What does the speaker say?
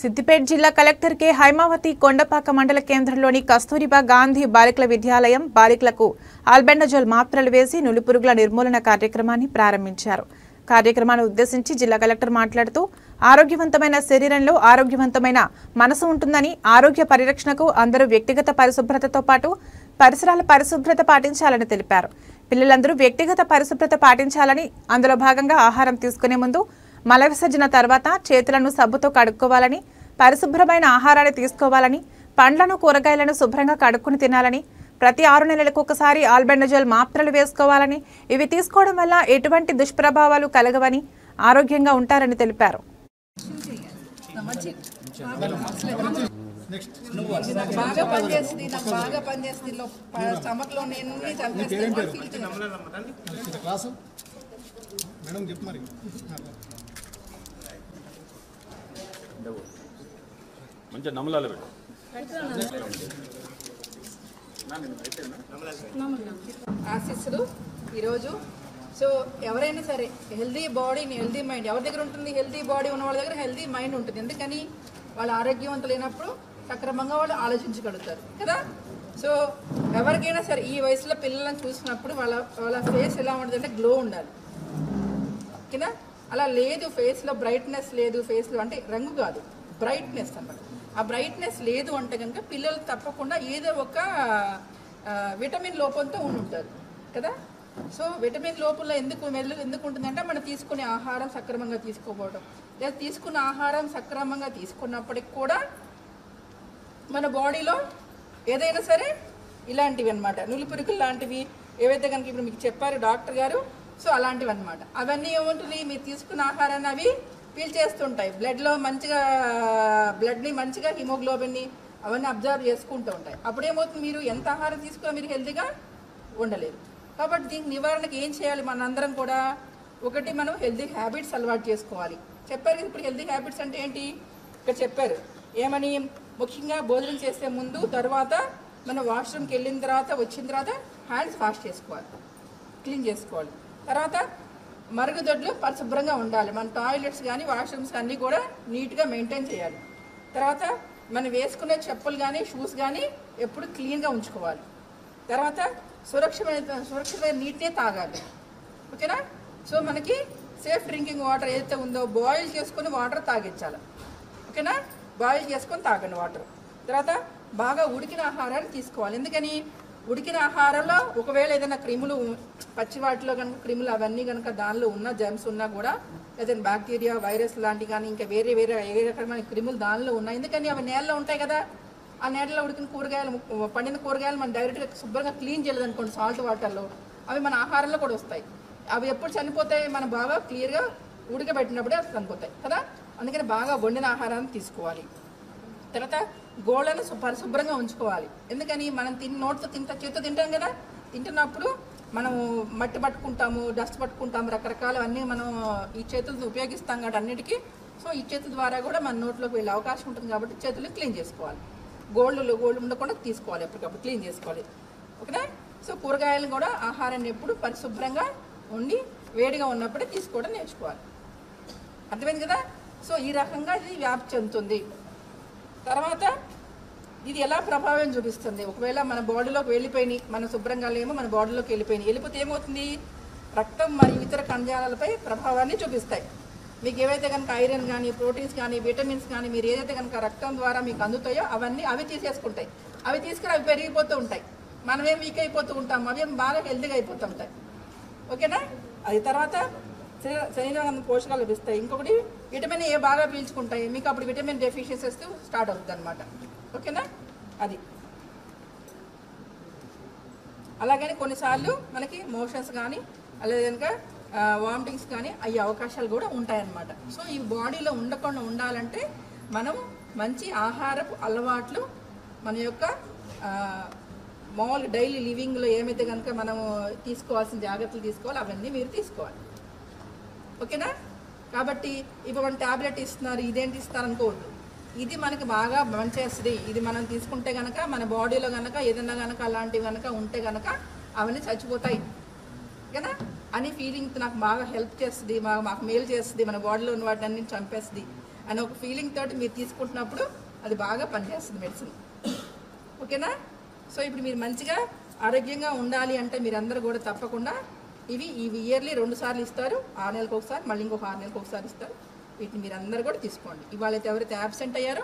సిద్దిపేట జిల్లా collector K Haimavathi Kondapaka మండల కేంద్రంలోని కస్తూరిబా గాంధీ బాలికల విద్యాలయం బాలికలకు ఆల్బెండజోల్ మాత్రలు వేసి నులిపురుగుల నిర్మూలన కార్యక్రమాన్ని ప్రారంభించారు. కార్యక్రమాన్ని ఉద్దేశించి జిల్లా కలెక్టర్ మాట్లాడుతూ ఆరోగ్యవంతమైన శరీరంలో ఆరోగ్యవంతమైన మనసు ఉంటుందని, ఆరోగ్య పరిరక్షణకు అందరూ వ్యక్తిగత పరిశుభ్రతతో పాటు పరిసరాల పరిశుభ్రత పాటించాలని తెలిపారు. పిల్లలందరూ వ్యక్తిగత పరిశుభ్రత పాటించాలని, అందులో భాగంగా ఆహారం తీసుకునే ముందు మల విసర్జన తర్వాత చేతులను సబ్బుతో కడుక్కోవాలని, పరిశుభ్రమైన ఆహారాన్ని తీసుకోవాలని, పండ్లను కూరగాయలను శుభ్రంగా కడుక్కుని తినాలని, ప్రతి 6 నెలలకు ఒకసారి ఆల్బెండజోల్ మాత్రలు వేసుకోవాలని, ఇవి తీసుకోవడం వల్ల ఎటువంటి దుష్ప్రభావాలు కలగవని, ఆరోగ్యంగా ఉంటారని తెలిపారు. మంచి నమలాలి ఆశీస్సులు ఈరోజు. సో ఎవరైనా సరే హెల్దీ బాడీని, హెల్దీ మైండ్ ఎవరి దగ్గర ఉంటుంది? హెల్దీ బాడీ ఉన్న వాళ్ళ దగ్గర హెల్దీ మైండ్ ఉంటుంది. ఎందుకని? వాళ్ళు ఆరోగ్యవంతులు లేనప్పుడు సక్రమంగా వాళ్ళు ఆలోచించగలుగుతారు కదా. సో ఎవరికైనా సరే ఈ వయసులో పిల్లలను చూసినప్పుడు వాళ్ళ ఫేస్ ఎలా ఉంటుంది అంటే గ్లో ఉండాలి కదా. అలా లేదు, ఫేస్లో బ్రైట్నెస్ లేదు, ఫేస్లో అంటే రంగు కాదు, బ్రైట్నెస్ అన్నమాట. ఆ బ్రైట్నెస్ లేదు అంటే కనుక పిల్లలు తప్పకుండా ఏదో ఒక విటమిన్ లోపంతో ఉండుంటారు కదా. సో విటమిన్ లోపంలో ఎందుకు ఉంటుందంటే మనం తీసుకునే ఆహారం సక్రమంగా తీసుకోకపోవడం, లేదా తీసుకున్న ఆహారం సక్రమంగా తీసుకున్నప్పటికి కూడా మన బాడీలో ఏదైనా సరే ఇలాంటివి అనమాట, నులిపురుగులు లాంటివి ఏవైతే కనుక ఇప్పుడు మీకు చెప్పారు డాక్టర్ గారు, సో అలాంటివి అనమాట. అవన్నీ ఏముంటుంది? మీరు తీసుకున్న ఆహారాన్ని అవి ఫీల్ చేస్తుంటాయి, బ్లడ్ని మంచిగా హిమోగ్లోబిన్ని అవన్నీ అబ్జర్వ్ చేసుకుంటూ ఉంటాయి. అప్పుడేమవుతుంది? మీరు ఎంత ఆహారం తీసుకున్నా మీరు హెల్తీగా ఉండలేరు. కాబట్టి దీనికి నివారణకు ఏం చేయాలి? మనందరం కూడా ఒకటి, మనం హెల్తీ హ్యాబిట్స్ అలవాటు చేసుకోవాలి. చెప్పారు కదా ఇప్పుడు హెల్తీ హ్యాబిట్స్ అంటే ఏంటి ఇక్కడ చెప్పారు. ఏమని? ముఖ్యంగా భోజనం చేసే ముందు, తర్వాత మనం వాష్రూమ్కి వెళ్ళిన తర్వాత, వచ్చిన తర్వాత హ్యాండ్స్ వాష్ చేసుకోవాలి, క్లీన్ చేసుకోవాలి. తర్వాత మరుగుదొడ్లు పరిశుభ్రంగా ఉండాలి. మన టాయిలెట్స్ కానీ వాష్రూమ్స్ అన్నీ కూడా నీట్గా మెయింటైన్ చేయాలి. తర్వాత మనం వేసుకునే చెప్పులు కానీ షూస్ కానీ ఎప్పుడు క్లీన్గా ఉంచుకోవాలి. తర్వాత సురక్షితమైన నీటినే తాగాలి. ఓకేనా? సో మనకి సేఫ్ డ్రింకింగ్ వాటర్ ఏదైతే ఉందో బాయిల్ చేసుకొని వాటర్ తాగించాలి. ఓకేనా? బాయిల్ చేసుకొని తాగండి వాటర్. తర్వాత బాగా ఉడికిన ఆహారాన్ని తీసుకోవాలి. ఎందుకని? ఉడికిన ఆహారంలో ఒకవేళ ఏదైనా క్రిములు, పచ్చి వాటిలో కనుక క్రిములు అవన్నీ కనుక దానిలో ఉన్న జెమ్స్ ఉన్నా కూడా, ఏదైనా బ్యాక్టీరియా, వైరస్ లాంటివి కానీ ఇంకా వేరే ఏ రకమైన క్రిములు దానిలో ఉన్నాయి. ఎందుకని? అవి నేలలో ఉంటాయి కదా. ఆ నేలలో ఉడికిన కూరగాయలు, పండిన కూరగాయలు మనం డైరెక్ట్గా శుభ్రంగా క్లీన్ చేయలేదు అనుకోండి సాల్ట్ వాటర్లో, అవి మన ఆహారంలో కూడా వస్తాయి. అవి ఎప్పుడు చనిపోతాయి? మనం బాగా క్లియర్గా ఉడకబెట్టినప్పుడే చనిపోతాయి కదా. అందుకని బాగా వండిన ఆహారాన్ని తీసుకోవాలి. తర్వాత గోళ్ళను పరిశుభ్రంగా ఉంచుకోవాలి. ఎందుకని? మనం నోటితో చేతితో తింటాం కదా. తింటున్నప్పుడు మనం మట్టి పట్టుకుంటాము, డస్ట్ పట్టుకుంటాము, రకరకాల అన్నీ మనం ఈ చేతులను ఉపయోగిస్తాం కాబట్టి అన్నిటికీ. సో ఈ చేతుల ద్వారా కూడా మన నోట్లోకి వెళ్ళే అవకాశం ఉంటుంది కాబట్టి చేతులు క్లీన్ చేసుకోవాలి. గోళ్ళు ఉండకుండా తీసుకోవాలి, ఎప్పటికప్పుడు క్లీన్ చేసుకోవాలి. ఓకేనా? సో కూరగాయలు కూడా ఆహారాన్ని ఎప్పుడు పరిశుభ్రంగా ఉండి వేడిగా ఉన్నప్పుడే తీసుకోవడం నేర్చుకోవాలి. అర్థమైంది కదా. సో ఈ రకంగా ఇది వ్యాప్తి చెందుతుంది. తర్వాత ఇది ఎలా ప్రభావం చూపిస్తుంది? ఒకవేళ మన బాడీలోకి వెళ్ళిపోయినాయి, మన శుభ్రంగా లేమో మన బాడీలోకి వెళ్ళిపోతే ఏమవుతుంది? రక్తం మరియు ఇతర కణజాలాలపై ప్రభావాన్ని చూపిస్తాయి. మీకు ఏవైతే కనుక ఐరన్ కానీ, ప్రోటీన్స్ కానీ, విటమిన్స్ కానీ మీరు ఏదైతే కనుక రక్తం ద్వారా మీకు అందుతాయో అవన్నీ అవి తీసేసుకుంటాయి. అవి తీసుకుని అవి పెరిగిపోతూ ఉంటాయి. మనమేం వీక్ అయిపోతూ ఉంటాం, అవేం బాగా హెల్తీగా అయిపోతూ ఉంటాయి. ఓకేనా? అది తర్వాత శరీరం పోషకాలు లభిస్తాయి. ఇంకొకటి విటమిన్ ఏ బాగా పీల్చుకుంటాయి, మీకు అప్పుడు విటమిన్ డెఫిషియన్సీస్ స్టార్ట్ అవుతుంది అనమాట. ఓకేనా? అది అలాగని కొన్నిసార్లు మనకి మోషన్స్ కానీ అలాగే కనుక వామిటింగ్స్ కానీ అయ్యే అవకాశాలు కూడా ఉంటాయన్నమాట. సో ఈ బాడీలో ఉండకుండా ఉండాలంటే మనం మంచి ఆహారపు అలవాట్లు, మన యొక్క మామూలు డైలీ లివింగ్లో ఏమైతే కనుక మనము తీసుకోవాల్సిన జాగ్రత్తలు తీసుకోవాలి అవన్నీ మీరు తీసుకోవాలి. ఓకేనా? కాబట్టి ఇప్పుడు మన ట్యాబ్లెట్ ఇస్తున్నారు, ఇదేంటి ఇస్తారు అనుకోవద్దు. ఇది మనకి బాగా పనిచేస్తుంది. ఇది మనం తీసుకుంటే కనుక మన బాడీలో కనుక ఏదైనా కనుక అలాంటివి కనుక ఉంటే కనుక అవన్నీ చచ్చిపోతాయి కదా అని ఫీలింగ్ నాకు బాగా హెల్ప్ చేస్తుంది, మాకు మేలు చేస్తుంది, మన బాడీలో ఉన్న వాటిని చంపేస్తుంది అని ఒక ఫీలింగ్ తోటి మీరు తీసుకుంటున్నప్పుడు అది బాగా పనిచేస్తుంది మెడిసిన్. ఓకేనా? సో ఇప్పుడు మీరు మంచిగా ఆరోగ్యంగా ఉండాలి అంటే మీరందరూ కూడా తప్పకుండా ఇవి ఇయర్లీ 2 సార్లు ఇస్తారు, 6 నెలలకు ఒకసారి, మళ్ళీ ఇంకొక 6 నెలలకు ఒకసారి ఇస్తారు. వీటిని మీరు అందరూ కూడా తీసుకోండి. ఇవాళ ఎవరైతే యాబ్సెంట్ అయ్యారో